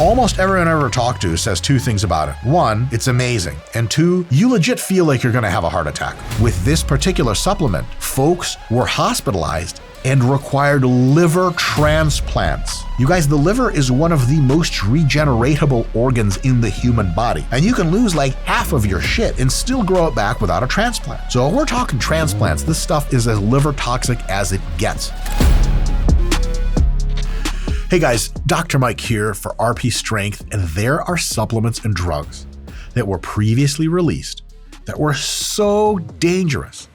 almost everyone I ever talked to says two things about it. One, it's amazing. And two, you legit feel like you're gonna have a heart attack. With this particular supplement, folks were hospitalized and required liver transplants. You guys, the liver is one of the most regeneratable organs in the human body. And you can lose like half of your shit and still grow it back without a transplant. So if we're talking transplants, this stuff is as liver toxic as it gets. Hey guys, Dr. Mike here for RP Strength, and there are supplements and drugs that were previously released that were so dangerous.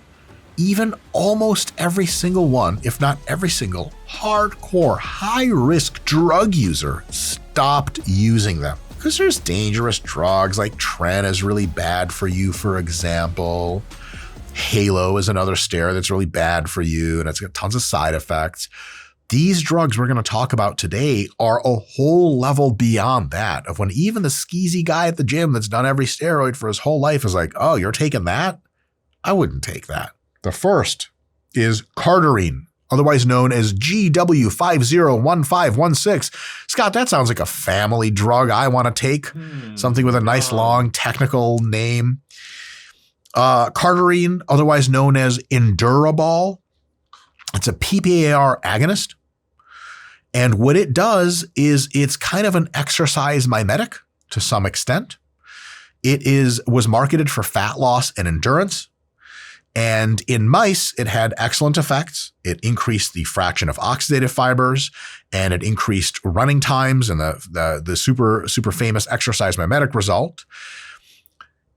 Even almost every single one, if not every single hardcore, high-risk drug user stopped using them. Because there's dangerous drugs like Tren is really bad for you, for example. Halo is another steroid that's really bad for you, and it's got tons of side effects. These drugs we're going to talk about today are a whole level beyond that, of when even the skeezy guy at the gym that's done every steroid for his whole life is like, oh, you're taking that? I wouldn't take that. The first is Cardarine, otherwise known as GW501516. Scott, that sounds like a family drug I want to take. Something with a nice long technical name. Cardarine, otherwise known as Endurabol. It's a PPAR agonist. And what it does is it's kind of an exercise mimetic to some extent. It was marketed for fat loss and endurance. And in mice, it had excellent effects. It increased the fraction of oxidative fibers, and it increased running times and the super famous exercise mimetic result.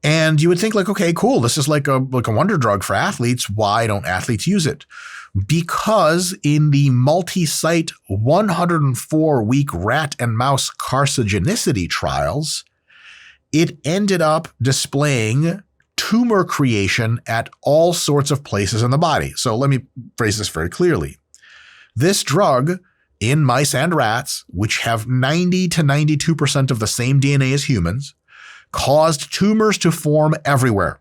And you would think like, okay, cool. This is like a wonder drug for athletes. Why don't athletes use it? Because in the multi-site 104-week rat and mouse carcinogenicity trials, it ended up displaying tumor creation at all sorts of places in the body. So let me phrase this very clearly. This drug in mice and rats, which have 90 to 92% of the same DNA as humans, caused tumors to form everywhere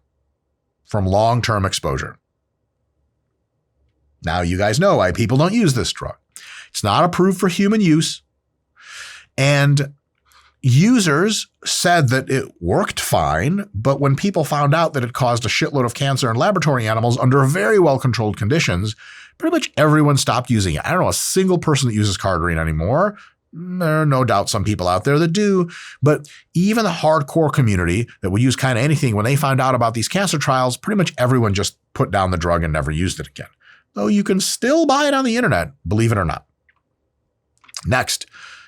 from long-term exposure. Now you guys know why people don't use this drug. It's not approved for human use, and users said that it worked fine, but when people found out that it caused a shitload of cancer in laboratory animals under very well-controlled conditions, pretty much everyone stopped using it. I don't know a single person that uses Cardarine anymore. There are no doubt some people out there that do, but even the hardcore community that would use kind of anything, when they found out about these cancer trials, pretty much everyone just put down the drug and never used it again. Though you can still buy it on the internet, believe it or not. Next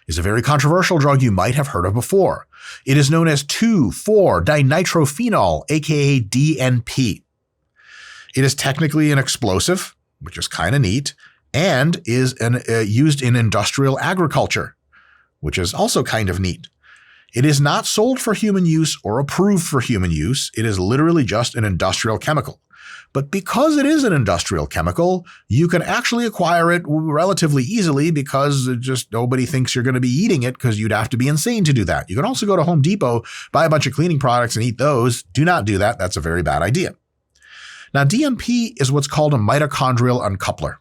is a very controversial drug you might have heard of before. It is known as 2,4-dinitrophenol, aka DNP. It is technically an explosive, which is kind of neat, and is used in industrial agriculture, which is also kind of neat. It is not sold for human use or approved for human use. It is literally just an industrial chemical. But because it is an industrial chemical, you can actually acquire it relatively easily because just nobody thinks you're going to be eating it, because you'd have to be insane to do that. You can also go to Home Depot, buy a bunch of cleaning products and eat those. Do not do that. That's a very bad idea. Now, DNP is what's called a mitochondrial uncoupler.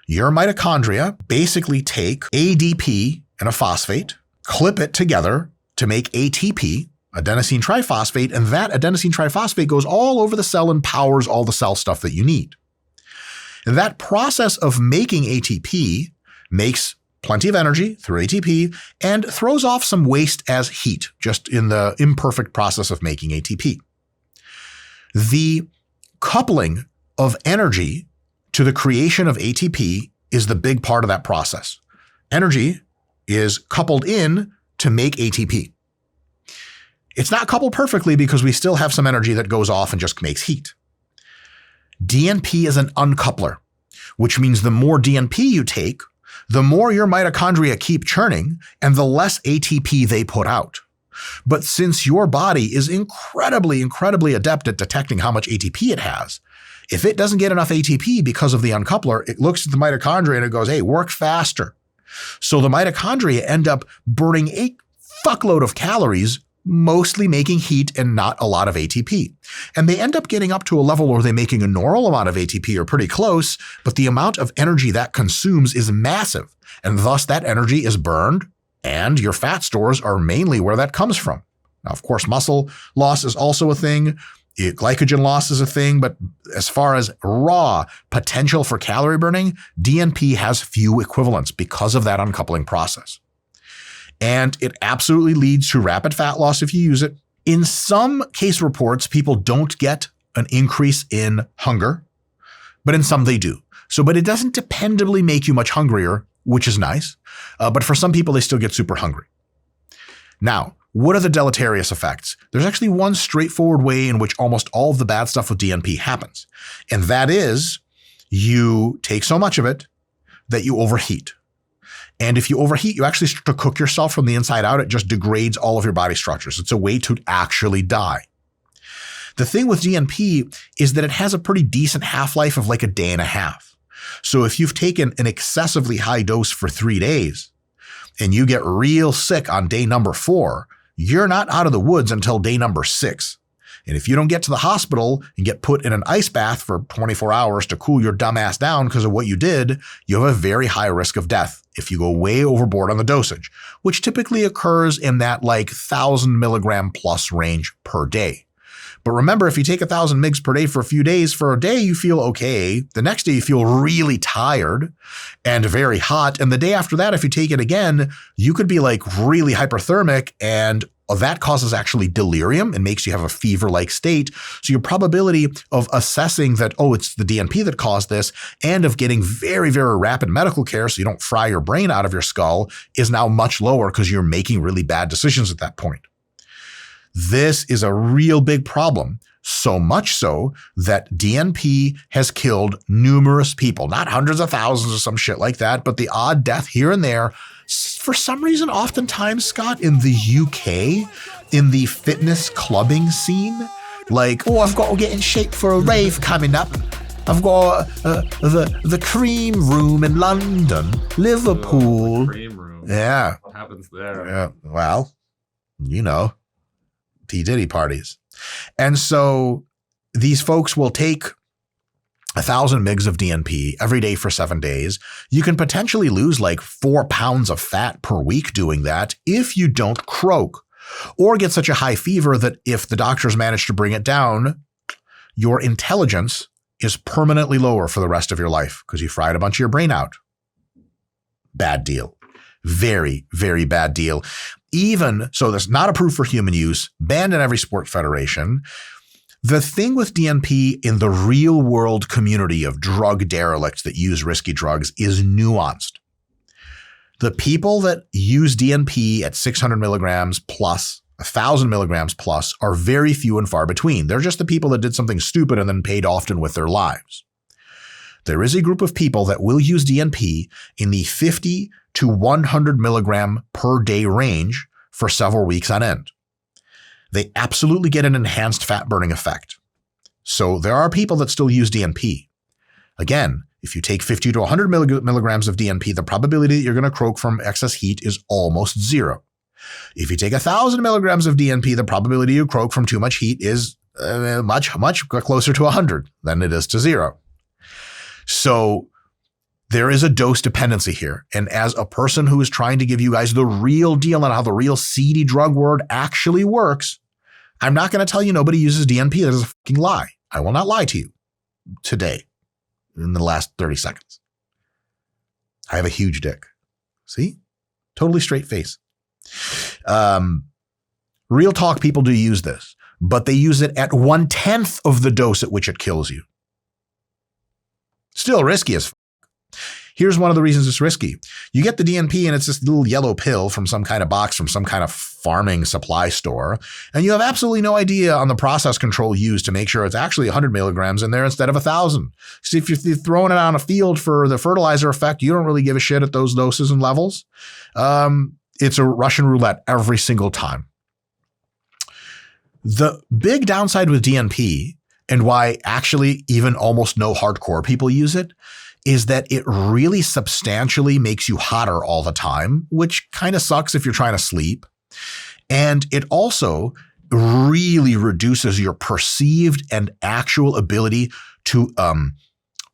Your mitochondria basically take ADP and a phosphate, clip it together to make ATP, adenosine triphosphate, and that adenosine triphosphate goes all over the cell and powers all the cell stuff that you need. And that process of making ATP makes plenty of energy through ATP and throws off some waste as heat, just in the imperfect process of making ATP. The coupling of energy to the creation of ATP is the big part of that process. Energy is coupled in to make ATP. It's not coupled perfectly because we still have some energy that goes off and just makes heat. DNP is an uncoupler, which means the more DNP you take, the more your mitochondria keep churning and the less ATP they put out. But since your body is incredibly adept at detecting how much ATP it has, if it doesn't get enough ATP because of the uncoupler, it looks at the mitochondria and it goes, hey, work faster. So the mitochondria end up burning a fuckload of calories, mostly making heat and not a lot of ATP. And they end up getting up to a level where they're making a normal amount of ATP or pretty close, but the amount of energy that consumes is massive. And thus that energy is burned And your fat stores are mainly where that comes from. Now, of course, muscle loss is also a thing. Glycogen loss is a thing. But as far as raw potential for calorie burning, DNP has few equivalents because of that uncoupling process. And it absolutely leads to rapid fat loss if you use it. In some case reports, people don't get an increase in hunger, but in some they do. But it doesn't dependably make you much hungrier, which is nice. But for some people, they still get super hungry. Now, what are the deleterious effects? There's actually one straightforward way in which almost all of the bad stuff with DNP happens. And that is you take so much of it that you overheat. And if you overheat, you actually start to cook yourself from the inside out. It just degrades all of your body structures. It's a way to actually die. The thing with DNP is that it has a pretty decent half-life of like a day and a half. So if you've taken an excessively high dose for 3 days and you get real sick on day number 4, you're not out of the woods until day number 6. And if you don't get to the hospital and get put in an ice bath for 24 hours to cool your dumb ass down because of what you did, you have a very high risk of death if you go way overboard on the dosage, which typically occurs in that like 1,000 milligram plus range per day. But remember, if you take 1,000 mgs per day for a few days, for a day you feel okay. The next day you feel really tired and very hot. And the day after that, if you take it again, you could be like really hyperthermic, and that causes actually delirium and makes you have a fever-like state. So your probability of assessing that, oh, it's the DNP that caused this, and of getting very, very rapid medical care so you don't fry your brain out of your skull is now much lower because you're making really bad decisions at that point. This is a real big problem, so much so that DNP has killed numerous people, not hundreds of thousands or some shit like that, but the odd death here and there. For some reason, oftentimes, Scott, in the UK, in the fitness clubbing scene, like, oh, I've got to get in shape for a rave coming up. I've got the Cream Room in London, Liverpool. Cream Room. Yeah. What happens there? Yeah. Well, you know. P-Diddy parties. And so these folks will take 1,000 mgs of DNP every day for 7 days. You can potentially lose like 4 pounds of fat per week doing that if you don't croak or get such a high fever that if the doctors manage to bring it down, your intelligence is permanently lower for the rest of your life because you fried a bunch of your brain out. Bad deal. Very, very bad deal. Even so, that's not approved for human use, banned in every sport federation. The thing with DNP in the real world community of drug derelicts that use risky drugs is nuanced. The people that use DNP at 600 milligrams plus, 1,000 milligrams plus are very few and far between. They're just the people that did something stupid and then paid often with their lives. There is a group of people that will use DNP in the 50 to 100 milligram per day range for several weeks on end. They absolutely get an enhanced fat burning effect. So there are people that still use DNP. Again, if you take 50 to 100 milligrams of DNP, the probability that you're going to croak from excess heat is almost zero. If you take 1,000 milligrams of DNP, the probability you croak from too much heat is much closer to 100 than it is to zero. So there is a dose dependency here. And as a person who is trying to give you guys the real deal on how the real seedy drug world actually works, I'm not going to tell you nobody uses DNP. That is a fucking lie. I will not lie to you today in the last 30 seconds. I have a huge dick. See? Totally straight face. Real talk, people do use this, but they use it at 1/10 of the dose at which it kills you. Still risky as fuck. Here's one of the reasons it's risky. You get the DNP and it's this little yellow pill from some kind of box from some kind of farming supply store, and you have absolutely no idea on the process control used to make sure it's actually 100 milligrams in there instead of 1,000. See, if you're throwing it on a field for the fertilizer effect, you don't really give a shit at those doses and levels. It's a Russian roulette every single time. The big downside with DNP, and why actually even almost no hardcore people use it, is that it really substantially makes you hotter all the time, which kind of sucks if you're trying to sleep. And it also really reduces your perceived and actual ability to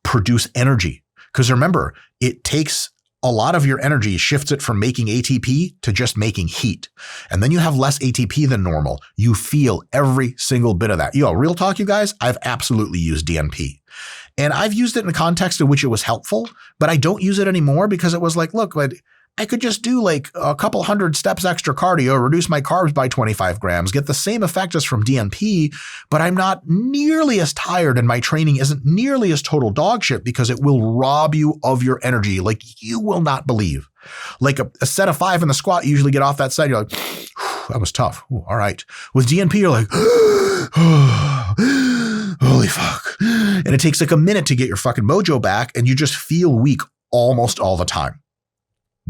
produce energy. Because remember, it takes a lot of your energy shifts it from making ATP to just making heat. And then you have less ATP than normal. You feel every single bit of that. Real talk, you guys, I've absolutely used DNP. And I've used it in the context in which it was helpful, but I don't use it anymore because it was like, look, I could just do like a couple hundred steps extra cardio, reduce my carbs by 25 grams, get the same effect as from DNP, but I'm not nearly as tired and my training isn't nearly as total dog shit because it will rob you of your energy like you will not believe. Like a set of 5 in the squat, you usually get off that side, you're like, that was tough. Ooh, all right. With DNP, you're like, holy fuck. And it takes like a minute to get your fucking mojo back and you just feel weak almost all the time.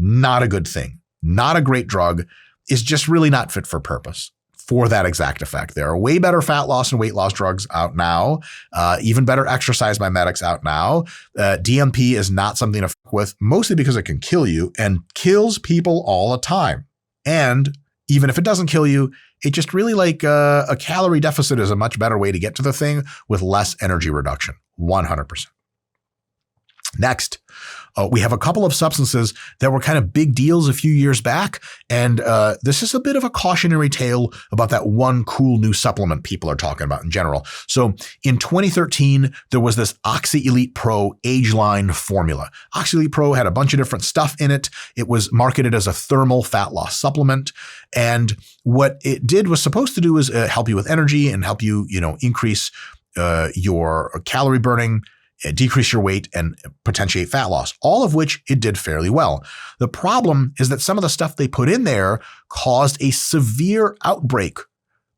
Not a good thing. Not a great drug. Is just really not fit for purpose for that exact effect. There are way better fat loss and weight loss drugs out now, even better exercise mimetics out now. DMP is not something to fuck with, mostly because it can kill you and kills people all the time. And even if it doesn't kill you, it just really like a calorie deficit is a much better way to get to the thing with less energy reduction, 100%. Next, we have a couple of substances that were kind of big deals a few years back. And this is a bit of a cautionary tale about that one cool new supplement people are talking about in general. So in 2013, there was this OxyELITE Pro age line formula. OxyELITE Pro had a bunch of different stuff in it. It was marketed as a thermal fat loss supplement. And what it did was supposed to do is help you with energy and help you, increase your calorie burning, decrease your weight, and potentiate fat loss, all of which it did fairly well. The problem is that some of the stuff they put in there caused a severe outbreak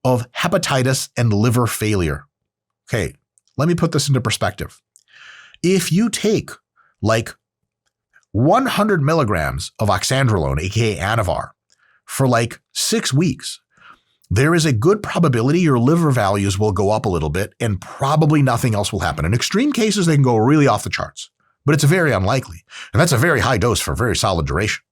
of hepatitis and liver failure. Okay, let me put this into perspective. If you take like 100 milligrams of oxandrolone, aka Anavar, for like 6 weeks, there is a good probability your liver values will go up a little bit and probably nothing else will happen. In extreme cases, they can go really off the charts, but it's very unlikely. And that's a very high dose for a very solid duration.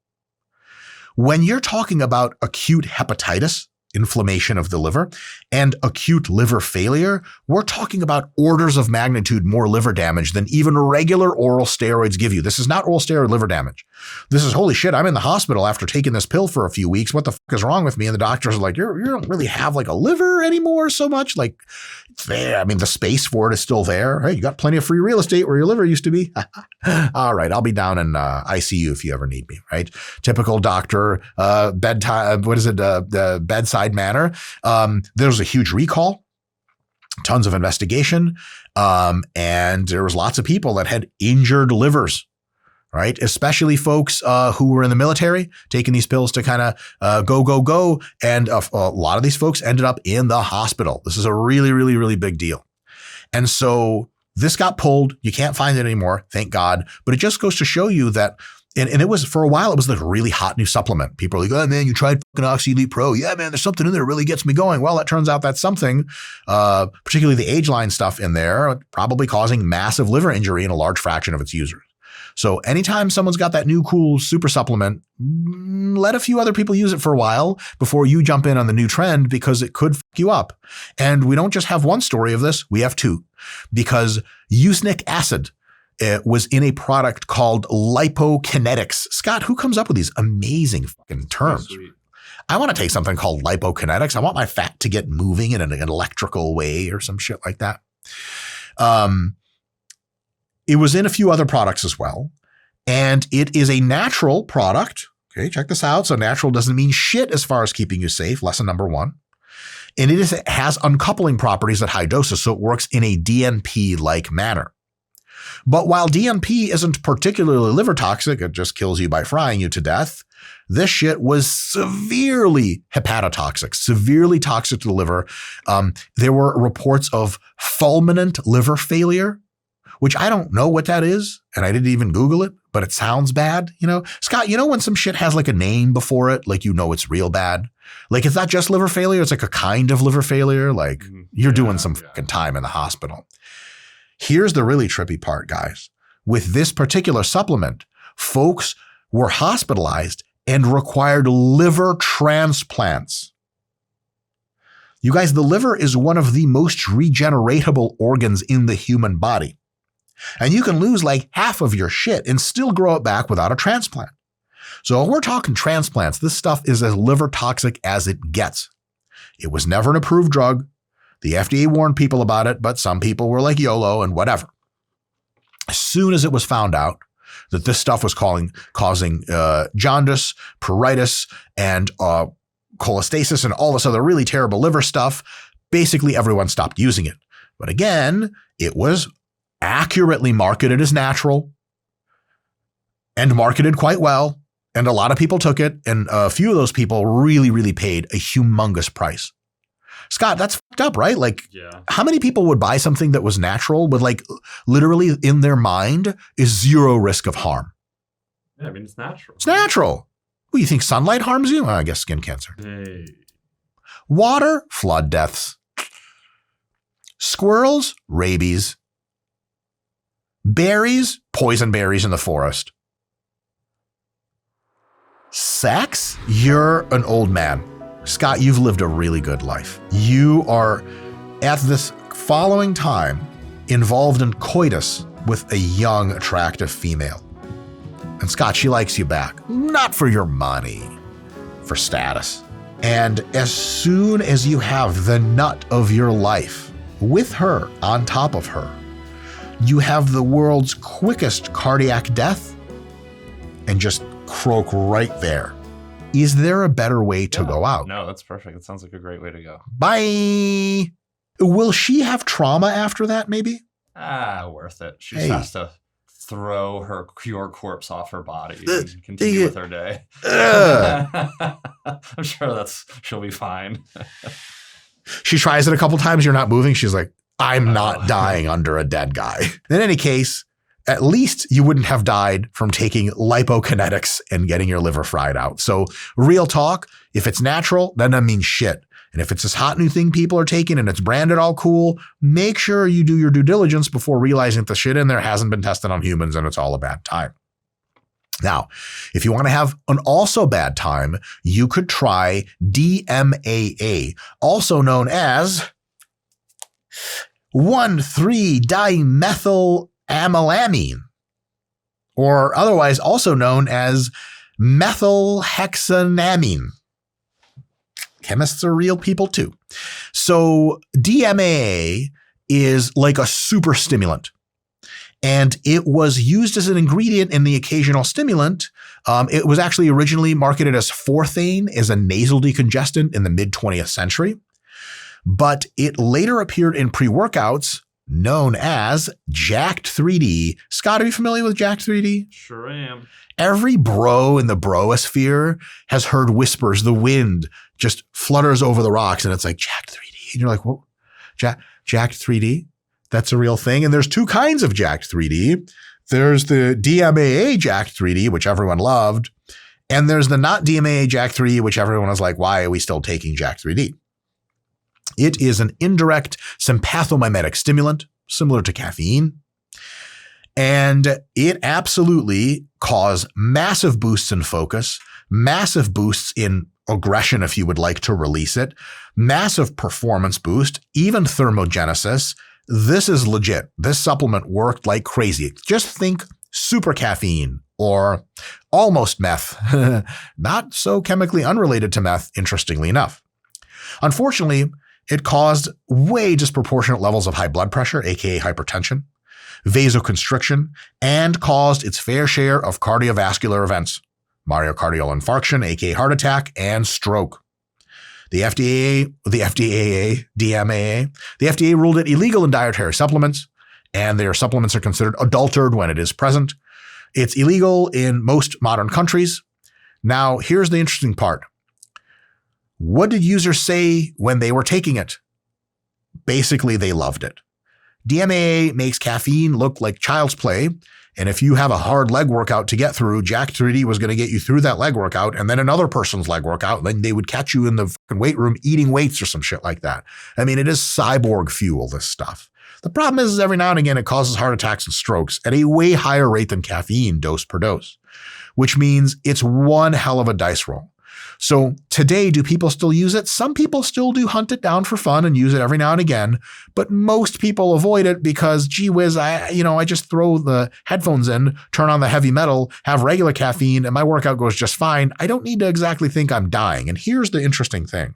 When you're talking about acute hepatitis, inflammation of the liver, and acute liver failure, we're talking about orders of magnitude more liver damage than even regular oral steroids give you. This is not oral steroid liver damage. This is holy shit, I'm in the hospital after taking this pill for a few weeks. What the fuck is wrong with me? And the doctors are like, you don't really have like a liver anymore so much. Like it's there. I mean, the space for it is still there. Hey, you got plenty of free real estate where your liver used to be. All right, I'll be down in ICU if you ever need me, right? Typical doctor, bedtime, bedside manner. There was a huge recall, tons of investigation, and there was lots of people that had injured livers, right? Especially folks who were in the military taking these pills to kind of go. And a lot of these folks ended up in the hospital. This is a really, really, really big deal. And so this got pulled. You can't find it anymore, thank God. But it just goes to show you that, and it was, for a while, it was like a really hot new supplement. People are like, oh man, you tried fucking OxyELITE Pro. Yeah, man, there's something in there that really gets me going. Well, it turns out that's something, particularly the age line stuff in there, probably causing massive liver injury in a large fraction of its users. So anytime someone's got that new cool super supplement, let a few other people use it for a while before you jump in on the new trend, because it could fuck you up. And we don't just have one story of this, we have two, because usnic acid was in a product called LipoKinetix. Scott, who comes up with these amazing fucking terms? I want to take something called LipoKinetix. I want my fat to get moving in an electrical way or some shit like that. It was in a few other products as well. And it is a natural product. Okay, check this out. So natural doesn't mean shit as far as keeping you safe. Lesson number one. And it has uncoupling properties at high doses. So it works in a DNP-like manner. But while DNP isn't particularly liver toxic, it just kills you by frying you to death, this shit was severely hepatotoxic, severely toxic to the liver. There were reports of fulminant liver failure, which I don't know what that is, and I didn't even Google it, but it sounds bad, Scott, when some shit has like a name before it, like it's real bad? Like it's not just liver failure, it's like a kind of liver failure, like you're doing some fucking time in the hospital. Here's the really trippy part, guys. With this particular supplement, folks were hospitalized and required liver transplants. You guys, the liver is one of the most regeneratable organs in the human body. And you can lose like half of your shit and still grow it back without a transplant. So if we're talking transplants, this stuff is as liver toxic as it gets. It was never an approved drug. The FDA warned people about it, but some people were like YOLO and whatever. As soon as it was found out that this stuff was causing jaundice, pruritus, and cholestasis and all this other really terrible liver stuff, basically everyone stopped using it. But again, it was accurately marketed as natural and marketed quite well. And a lot of people took it. And a few of those people really, really paid a humongous price. Scott, that's fucked up, right? Like, yeah. How many people would buy something that was natural with like literally in their mind is zero risk of harm? Yeah, I mean, it's natural. It's natural. Well, you think sunlight harms you? I guess skin cancer. Hey. Water, flood deaths. Squirrels, rabies. Berries, poison berries in the forest. Sex, you're an old man. Scott, you've lived a really good life. You are, at this following time, involved in coitus with a young, attractive female. And Scott, she likes you back. Not for your money, for status. And as soon as you have the nut of your life with her on top of her, you have the world's quickest cardiac death and just croak right there. Is there a better way to go out? No, that's perfect. It sounds like a great way to go. Bye. Will she have trauma after that, maybe? Worth it. She just has to throw your corpse off her body and continue with her day. I'm sure she'll be fine. She tries it a couple times. You're not moving. She's like, I'm not dying under a dead guy. In any case, at least you wouldn't have died from taking LipoKinetix and getting your liver fried out. So real talk, if it's natural, that doesn't mean shit. And if it's this hot new thing people are taking and it's branded all cool, make sure you do your due diligence before realizing that the shit in there hasn't been tested on humans and it's all a bad time. Now, if you want to have an also bad time, you could try DMAA, also known as 1,3-dimethylamine, or otherwise also known as methylhexanamine. Chemists are real people too. So DMAA is like a super stimulant. And it was used as an ingredient in the occasional stimulant. It was actually originally marketed as Forthane as a nasal decongestant in the mid-20th century. But it later appeared in pre-workouts known as Jacked 3D. Scott, are you familiar with Jacked 3D? Sure am. Every bro in the broosphere has heard whispers. The wind just flutters over the rocks and it's like Jacked 3D. And you're like, what? Jacked 3D? That's a real thing. And there's two kinds of Jacked 3D. There's the DMAA Jacked 3D, which everyone loved. And there's the not DMAA Jacked 3D, which everyone was like, why are we still taking Jacked 3D? It is an indirect sympathomimetic stimulant, similar to caffeine. And it absolutely caused massive boosts in focus, massive boosts in aggression if you would like to release it, massive performance boost, even thermogenesis. This is legit. This supplement worked like crazy. Just think super caffeine or almost meth. Not so chemically unrelated to meth, interestingly enough. Unfortunately, it caused way disproportionate levels of high blood pressure, aka hypertension, vasoconstriction, and caused its fair share of cardiovascular events, myocardial infarction, aka heart attack, and stroke. The FDA ruled it illegal in dietary supplements, and their supplements are considered adulterated when it is present. It's illegal in most modern countries. Now, here's the interesting part. What did users say when they were taking it? Basically, they loved it. DMAA makes caffeine look like child's play. And if you have a hard leg workout to get through, Jacked 3D was going to get you through that leg workout and then another person's leg workout. Then they would catch you in the fucking weight room eating weights or some shit like that. I mean, it is cyborg fuel, this stuff. The problem is every now and again, it causes heart attacks and strokes at a way higher rate than caffeine dose per dose, which means it's one hell of a dice roll. So today, do people still use it? Some people still do hunt it down for fun and use it every now and again, but most people avoid it because, gee whiz, I just throw the headphones in, turn on the heavy metal, have regular caffeine, and my workout goes just fine. I don't need to exactly think I'm dying. And here's the interesting thing.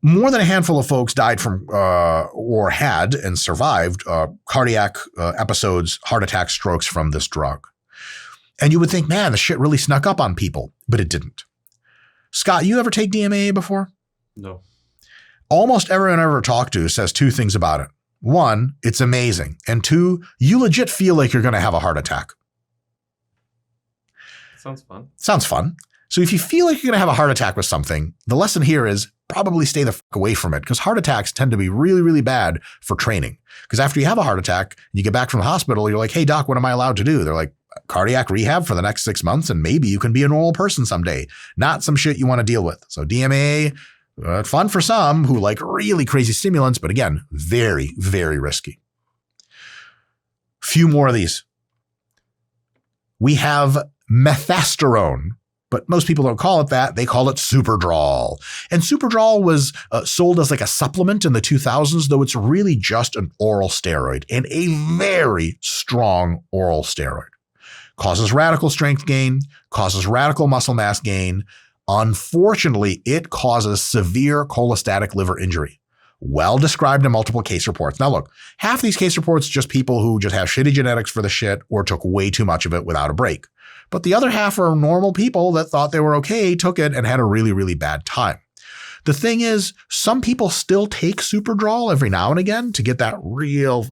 More than a handful of folks died from or had and survived cardiac episodes, heart attacks, strokes from this drug. And you would think, man, the shit really snuck up on people, but it didn't. Scott, you ever take DMAA before? No. Almost everyone I ever talked to says two things about it. One, it's amazing. And two, you legit feel like you're going to have a heart attack. Sounds fun. Sounds fun. So if you feel like you're going to have a heart attack with something, the lesson here is probably stay the fuck away from it, because heart attacks tend to be really, really bad for training. Because after you have a heart attack, you get back from the hospital, you're like, hey, doc, what am I allowed to do? They're like, cardiac rehab for the next 6 months, and maybe you can be a normal person someday. Not some shit you want to deal with. So DMAA, fun for some who like really crazy stimulants, but again, very, very risky. Few more of these. We have methasterone, but most people don't call it that. They call it Superdrol. And Superdrol was sold as like a supplement in the 2000s, though it's really just an oral steroid, and a very strong oral steroid. Causes radical strength gain, causes radical muscle mass gain. Unfortunately, it causes severe cholestatic liver injury. Well described in multiple case reports. Now look, half these case reports just people who just have shitty genetics for the shit or took way too much of it without a break. But the other half are normal people that thought they were okay, took it, and had a really, really bad time. The thing is, some people still take Superdrol every now and again to get that real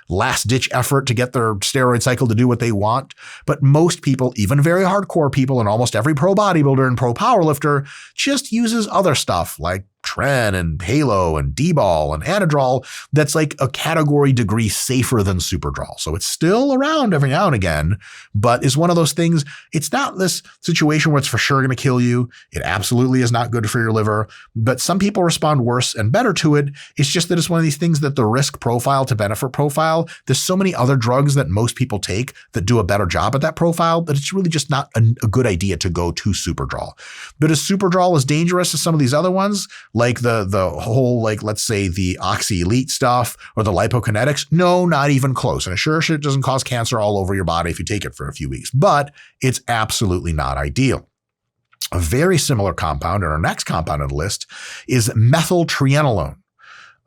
last-ditch effort to get their steroid cycle to do what they want. But most people, even very hardcore people, and almost every pro bodybuilder and pro powerlifter, just uses other stuff like Tren and Halo and D-Ball and Anadrol that's like a category degree safer than Superdrol. So it's still around every now and again, but is one of those things. It's not this situation where it's for sure going to kill you. It absolutely is not good for your liver, but some people respond worse and better to it. It's just that it's one of these things that the risk profile to benefit profile, there's so many other drugs that most people take that do a better job at that profile that it's really just not a good idea to go to Superdrol. But is Superdrol as dangerous as some of these other ones? Like the whole, like, let's say the OxyELITE stuff or the LipoKinetix? No, not even close. And it sure shit doesn't cause cancer all over your body if you take it for a few weeks, but it's absolutely not ideal. A very similar compound, and our next compound on the list, is Methyl-TREN,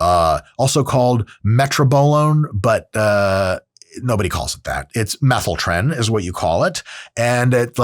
also called metrobolone, but nobody calls it that. It's Methyl-TREN is what you call it. And it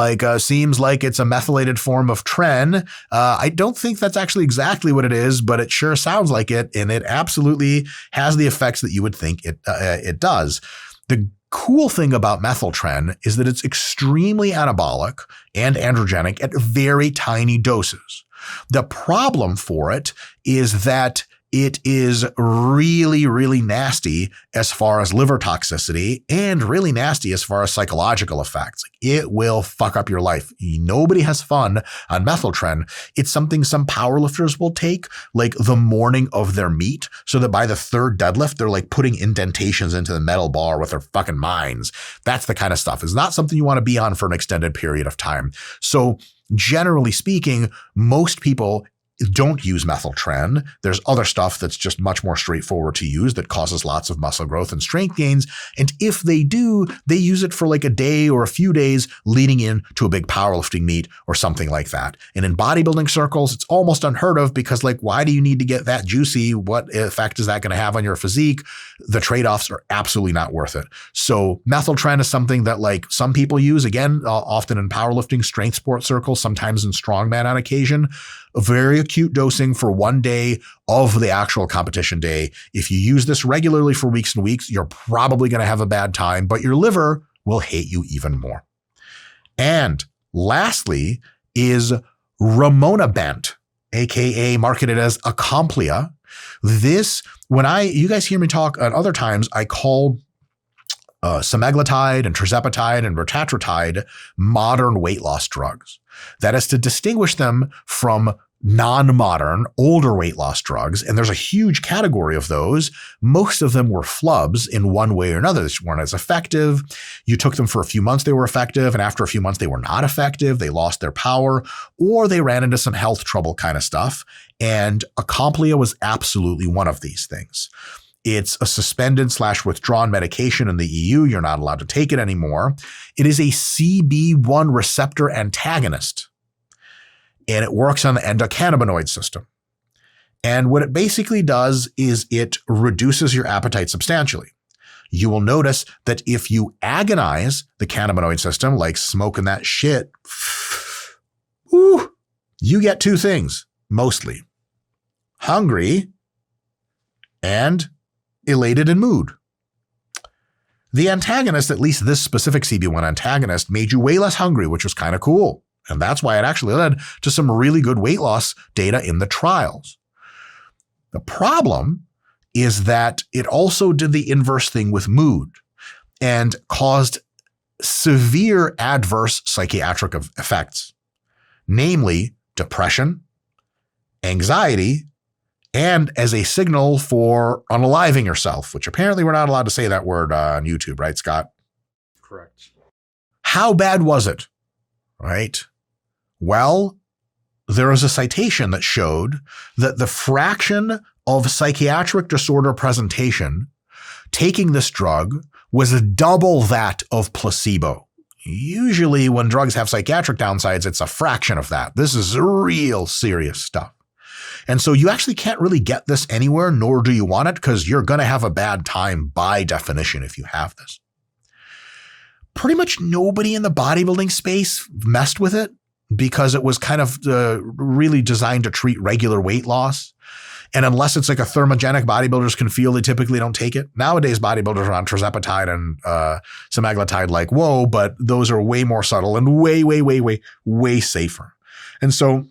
seems like it's a methylated form of tren. I don't think that's actually exactly what it is, but it sure sounds like it. And it absolutely has the effects that you would think it does. The cool thing about Methyl-TREN is that it's extremely anabolic and androgenic at very tiny doses. The problem for it is that it is really, really nasty as far as liver toxicity and really nasty as far as psychological effects. It will fuck up your life. Nobody has fun on Methyl-TREN. It's something some powerlifters will take like the morning of their meet so that by the third deadlift, they're like putting indentations into the metal bar with their fucking minds. That's the kind of stuff. It's not something you want to be on for an extended period of time. So generally speaking, most people don't use Methyl-TREN. There's other stuff that's just much more straightforward to use that causes lots of muscle growth and strength gains. And if they do, they use it for like a day or a few days leading in to a big powerlifting meet or something like that. And in bodybuilding circles, it's almost unheard of because like, why do you need to get that juicy? What effect is that going to have on your physique? The trade-offs are absolutely not worth it. So Methyl-TREN is something that like some people use, again, often in powerlifting, strength sport circles, sometimes in strongman on occasion. A very acute dosing for one day of the actual competition day. If you use this regularly for weeks and weeks, you're probably going to have a bad time, but your liver will hate you even more. And lastly is Ramonabant, aka marketed as Acomplia. This, you guys hear me talk at other times, I call semaglutide and tirzepatide and retatrutide modern weight loss drugs. That is to distinguish them from non-modern, older weight loss drugs, and there's a huge category of those. Most of them were flubs in one way or another. They weren't as effective. You took them for a few months, they were effective, and after a few months, they were not effective. They lost their power, or they ran into some health trouble kind of stuff. And Acomplia was absolutely one of these things. It's a suspended/withdrawn medication in the EU. You're not allowed to take it anymore. It is a CB1 receptor antagonist, and it works on the endocannabinoid system. And what it basically does is it reduces your appetite substantially. You will notice that if you agonize the cannabinoid system, like smoking that shit, you get two things, mostly. Hungry and elated in mood. The antagonist, at least this specific CB1 antagonist, made you way less hungry, which was kind of cool. And that's why it actually led to some really good weight loss data in the trials. The problem is that it also did the inverse thing with mood and caused severe adverse psychiatric effects, namely depression, anxiety, and as a signal for unaliving yourself, which apparently we're not allowed to say that word on YouTube, right, Scott? Correct. How bad was it? Right? Well, there was a citation that showed that the fraction of psychiatric disorder presentation taking this drug was double that of placebo. Usually when drugs have psychiatric downsides, it's a fraction of that. This is real serious stuff. And so you actually can't really get this anywhere, nor do you want it, because you're going to have a bad time by definition if you have this. Pretty much nobody in the bodybuilding space messed with it because it was kind of really designed to treat regular weight loss. And unless it's like a thermogenic bodybuilders can feel, they typically don't take it. Nowadays, bodybuilders are on tirzepatide and semaglutide like, whoa, but those are way more subtle and way safer. And so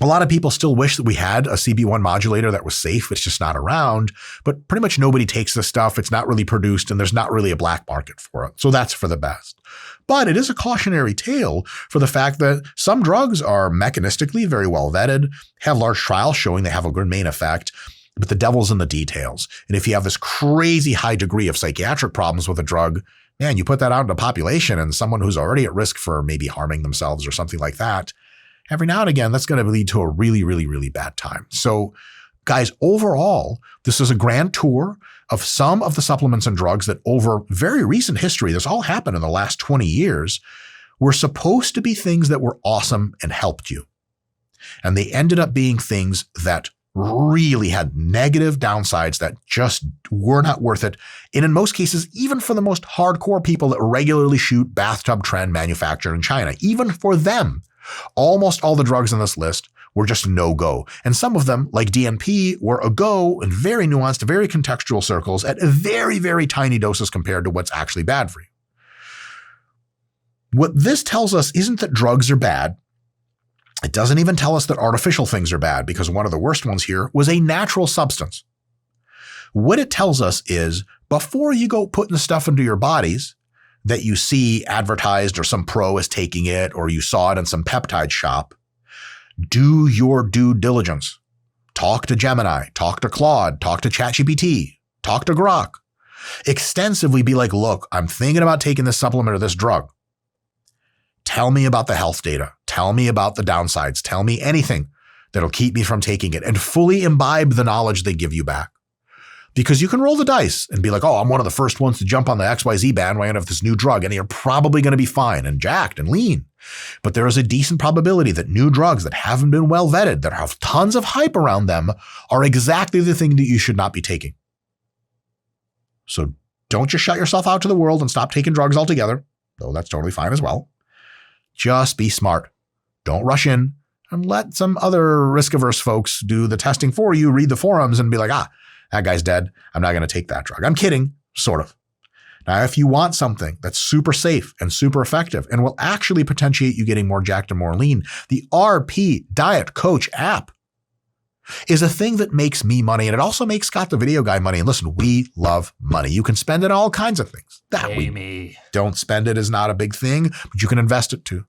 a lot of people still wish that we had a CB1 modulator that was safe. It's just not around, but pretty much nobody takes this stuff. It's not really produced and there's not really a black market for it. So that's for the best. But it is a cautionary tale for the fact that some drugs are mechanistically very well vetted, have large trials showing they have a good main effect, but the devil's in the details. And if you have this crazy high degree of psychiatric problems with a drug, man, you put that out in the population and someone who's already at risk for maybe harming themselves or something like that, every now and again, that's going to lead to a really bad time. So guys, overall, this is a grand tour of some of the supplements and drugs that over very recent history, this all happened in the last 20 years, were supposed to be things that were awesome and helped you. And they ended up being things that really had negative downsides that just were not worth it. And in most cases, even for the most hardcore people that regularly shoot bathtub-tren manufactured in China, even for them, almost all the drugs on this list were just no-go. And some of them, like DNP, were a go in very nuanced, very contextual circles at very tiny doses compared to what's actually bad for you. What this tells us isn't that drugs are bad. It doesn't even tell us that artificial things are bad, because one of the worst ones here was a natural substance. What it tells us is before you go putting stuff into your bodies that you see advertised or some pro is taking it or you saw it in some peptide shop, do your due diligence. Talk to Gemini, talk to Claude, talk to ChatGPT, talk to Grok. Extensively be like, look, I'm thinking about taking this supplement or this drug. Tell me about the health data. Tell me about the downsides. Tell me anything that'll keep me from taking it, and fully imbibe the knowledge they give you back. Because you can roll the dice and be like, oh, I'm one of the first ones to jump on the XYZ bandwagon of this new drug, and you're probably going to be fine and jacked and lean. But there is a decent probability that new drugs that haven't been well vetted, that have tons of hype around them, are exactly the thing that you should not be taking. So don't just shut yourself out to the world and stop taking drugs altogether, though that's totally fine as well. Just be smart. Don't rush in and let some other risk-averse folks do the testing for you, read the forums and be like, that guy's dead. I'm not going to take that drug. I'm kidding, sort of. Now, if you want something that's super safe and super effective and will actually potentiate you getting more jacked and more lean, the RP Diet Coach app is a thing that makes me money. And it also makes Scott the Video Guy money. And listen, we love money. You can spend it on all kinds of things. That we don't spend it is not a big thing, but you can invest it too.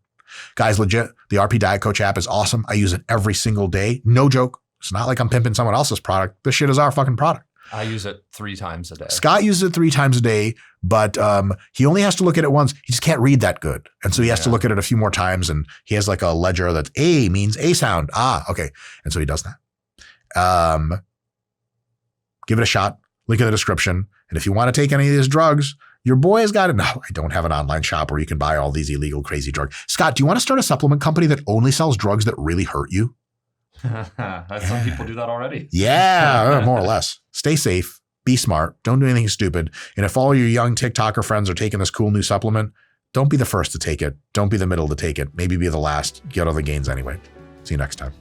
Guys, legit, the RP Diet Coach app is awesome. I use it every single day. No joke. It's not like I'm pimping someone else's product. This shit is our fucking product. I use it 3 times a day. Scott uses it 3 times a day, but he only has to look at it once. He just can't read that good. And so he has to look at it a few more times, and he has like a ledger that A means A sound. Okay. And so he does that. Give it a shot. Link in the description. And if you want to take any of these drugs, your boy has got it. No, I don't have an online shop where you can buy all these illegal, crazy drugs. Scott, do you want to start a supplement company that only sells drugs that really hurt you? Some people do that already. Yeah, more or less. Stay safe. Be smart. Don't do anything stupid. And if all your young TikToker friends are taking this cool new supplement, don't be the first to take it. Don't be the middle to take it. Maybe be the last. Get all the gains anyway. See you next time.